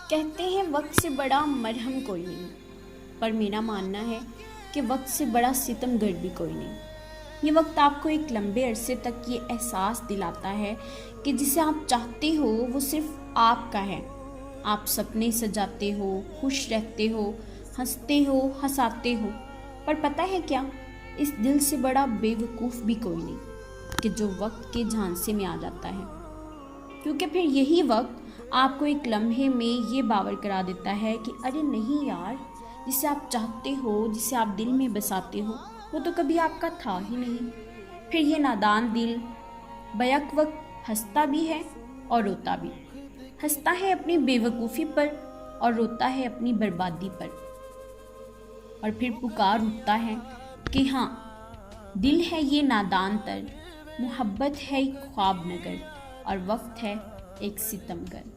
کہتے ہیں وقت سے بڑا مرہم کوئی نہیں، پر میرا ماننا ہے کہ وقت سے بڑا ستم گر بھی کوئی نہیں۔ یہ وقت آپ کو ایک لمبے عرصے تک یہ احساس دلاتا ہے کہ جسے آپ چاہتے ہو وہ صرف آپ کا ہے۔ آپ سپنے سجاتے ہو، خوش رہتے ہو، ہنستے ہو، ہنساتے ہو، پر پتہ ہے کیا؟ اس دل سے بڑا بے وقوف بھی کوئی نہیں کہ جو وقت کے جھانسے میں آ جاتا ہے، کیونکہ پھر یہی وقت آپ کو ایک لمحے میں یہ باور کرا دیتا ہے کہ ارے نہیں یار، جسے آپ چاہتے ہو، جسے آپ دل میں بساتے ہو، وہ تو کبھی آپ کا تھا ہی نہیں۔ پھر یہ نادان دل بیک وقت ہنستا بھی ہے اور روتا بھی، ہنستا ہے اپنی بے وقوفی پر اور روتا ہے اپنی بربادی پر، اور پھر پکار اٹھتا ہے کہ ہاں، دل ہے یہ نادان تر، محبت ہے ایک خواب نگر، اور وقت ہے ایک ستم گر۔